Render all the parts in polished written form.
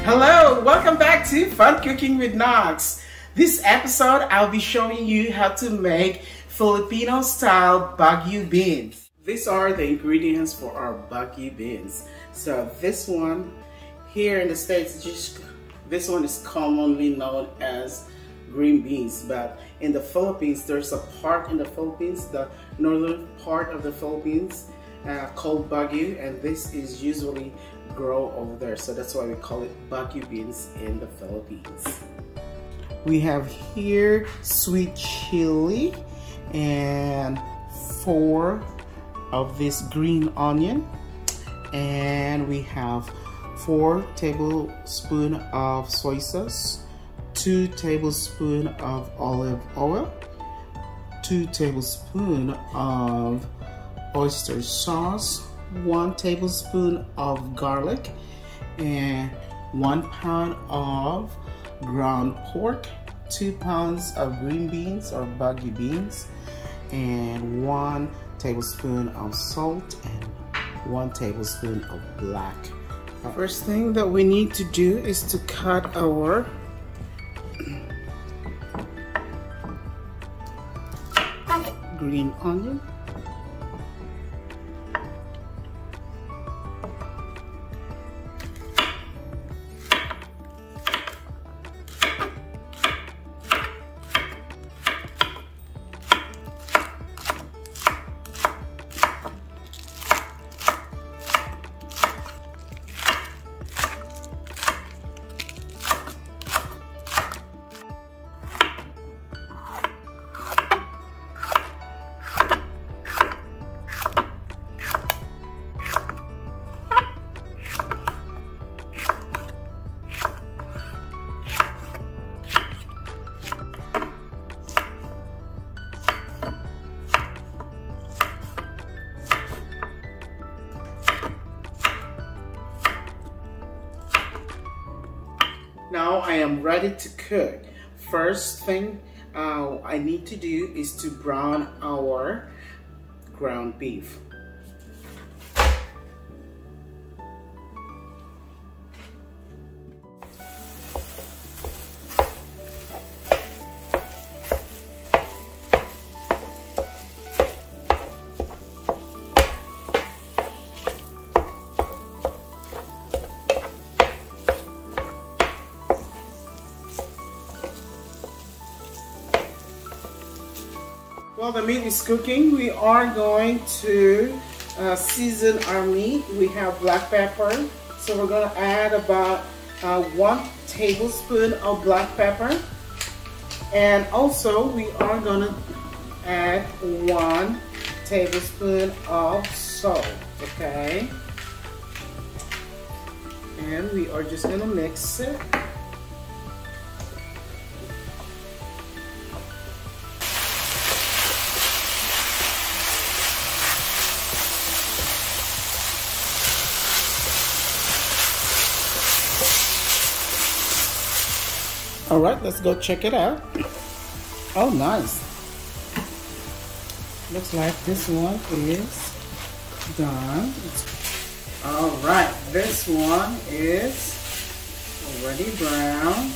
Hello, welcome back to Fun Cooking with Knox. This episode, I'll be showing you how to make Filipino-style Baguio beans. These are the ingredients for our Baguio beans. So this one, here in the States, this one is commonly known as green beans, but in the Philippines, there's a part in the Philippines, the northern part of the Philippines, called Baguio, and this is usually grow over there, so that's why we call it Baguio beans in the Philippines. We have here sweet chili and 4 of this green onion, and we have 4 tablespoons of soy sauce, 2 tablespoons of olive oil, 2 tablespoons of oyster sauce, 1 tablespoon of garlic, and 1 pound of ground pork, 2 pounds of green beans or Baguio beans, and 1 tablespoon of salt and 1 tablespoon of black. First thing that we need to do is to cut our green onion. Now I am ready to cook. First thing I need to do is to brown our ground beef. While the meat is cooking, we are going to season our meat. We have black pepper, so we're going to add about 1 tablespoon of black pepper, and also we are going to add 1 tablespoon of salt, okay? And we are just going to mix it. All right, let's go check it out. Oh, nice. Looks like this one is done. All right, this one is already brown.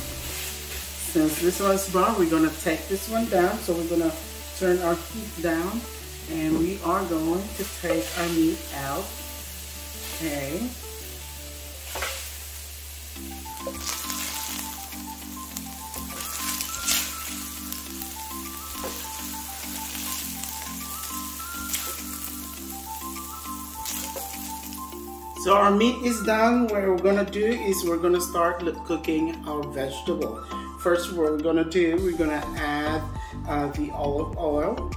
Since this one is brown, we're gonna take this one down. So we're gonna turn our heat down, and we are going to take our meat out. Okay. So our meat is done. What we're gonna do is we're gonna start cooking our vegetable. First, what we're gonna do, we're gonna add the olive oil.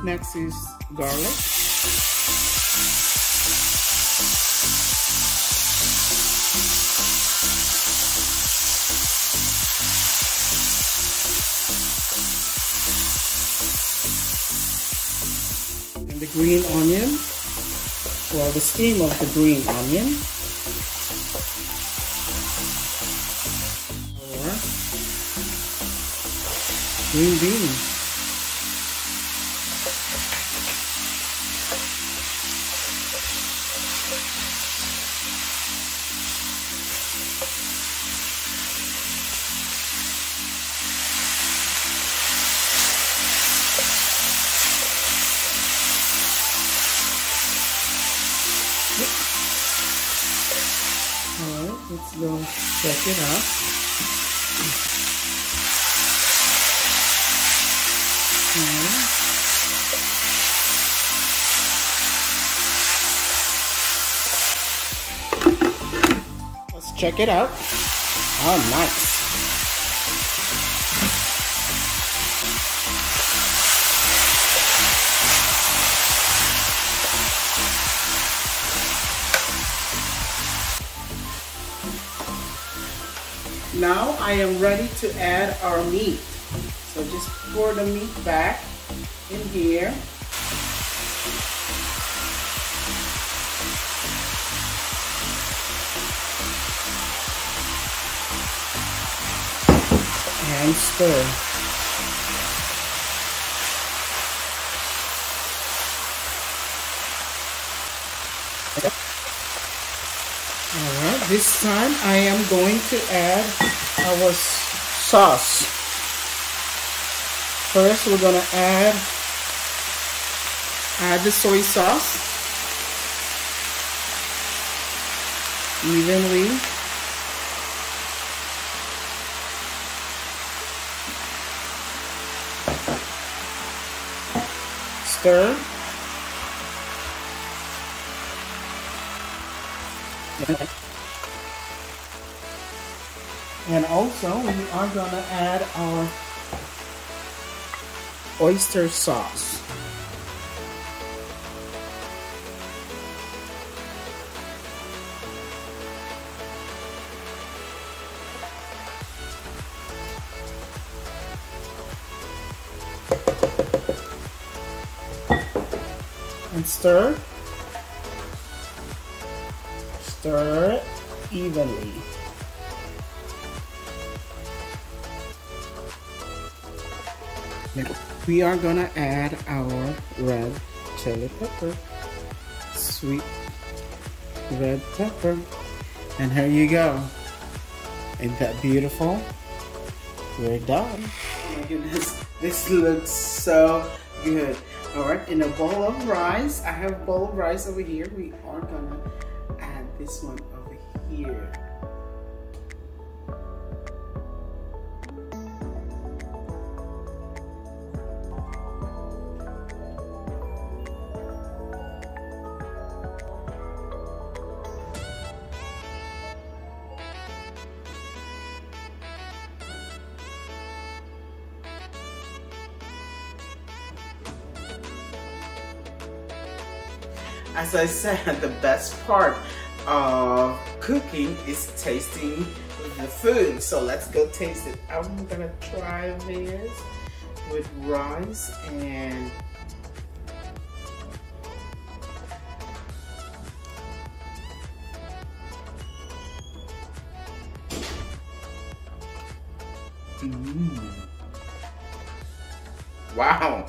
Next is garlic. The green onion, well, the steam of the green onion, or green beans. let's go check it out. Okay. Let's check it out. Oh, nice. Now I am ready to add our meat. So just pour the meat back in here. And stir. Alright, this time I am going to add our sauce. First we're going to add the soy sauce evenly. Stir. And also we are going to add our oyster sauce. And stir. Stir it evenly. We are gonna add our red chili pepper, sweet red pepper, and here you go. Ain't that beautiful? We're done. Oh my goodness, this looks so good. All right, in a bowl of rice, I have a bowl of rice over here. We are gonna add this one over here. As I said, the best part of cooking is tasting the food. So let's go taste it. I'm gonna try this with rice and wow.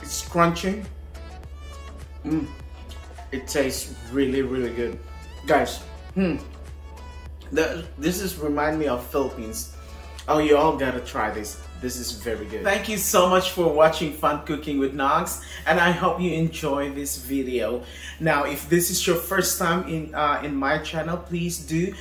It's crunchy. It tastes really, really good. Guys, this is remind me of Philippines. Oh, you all gotta try this. This is very good. Thank you so much for watching Fun Cooking with Knox, and I hope you enjoy this video. Now, if this is your first time in my channel, please do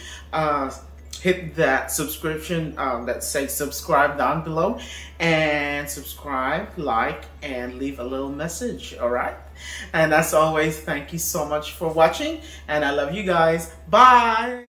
hit that subscription that says subscribe down below, and subscribe, like, and leave a little message. All right, and as always, thank you so much for watching, and I love you guys. Bye.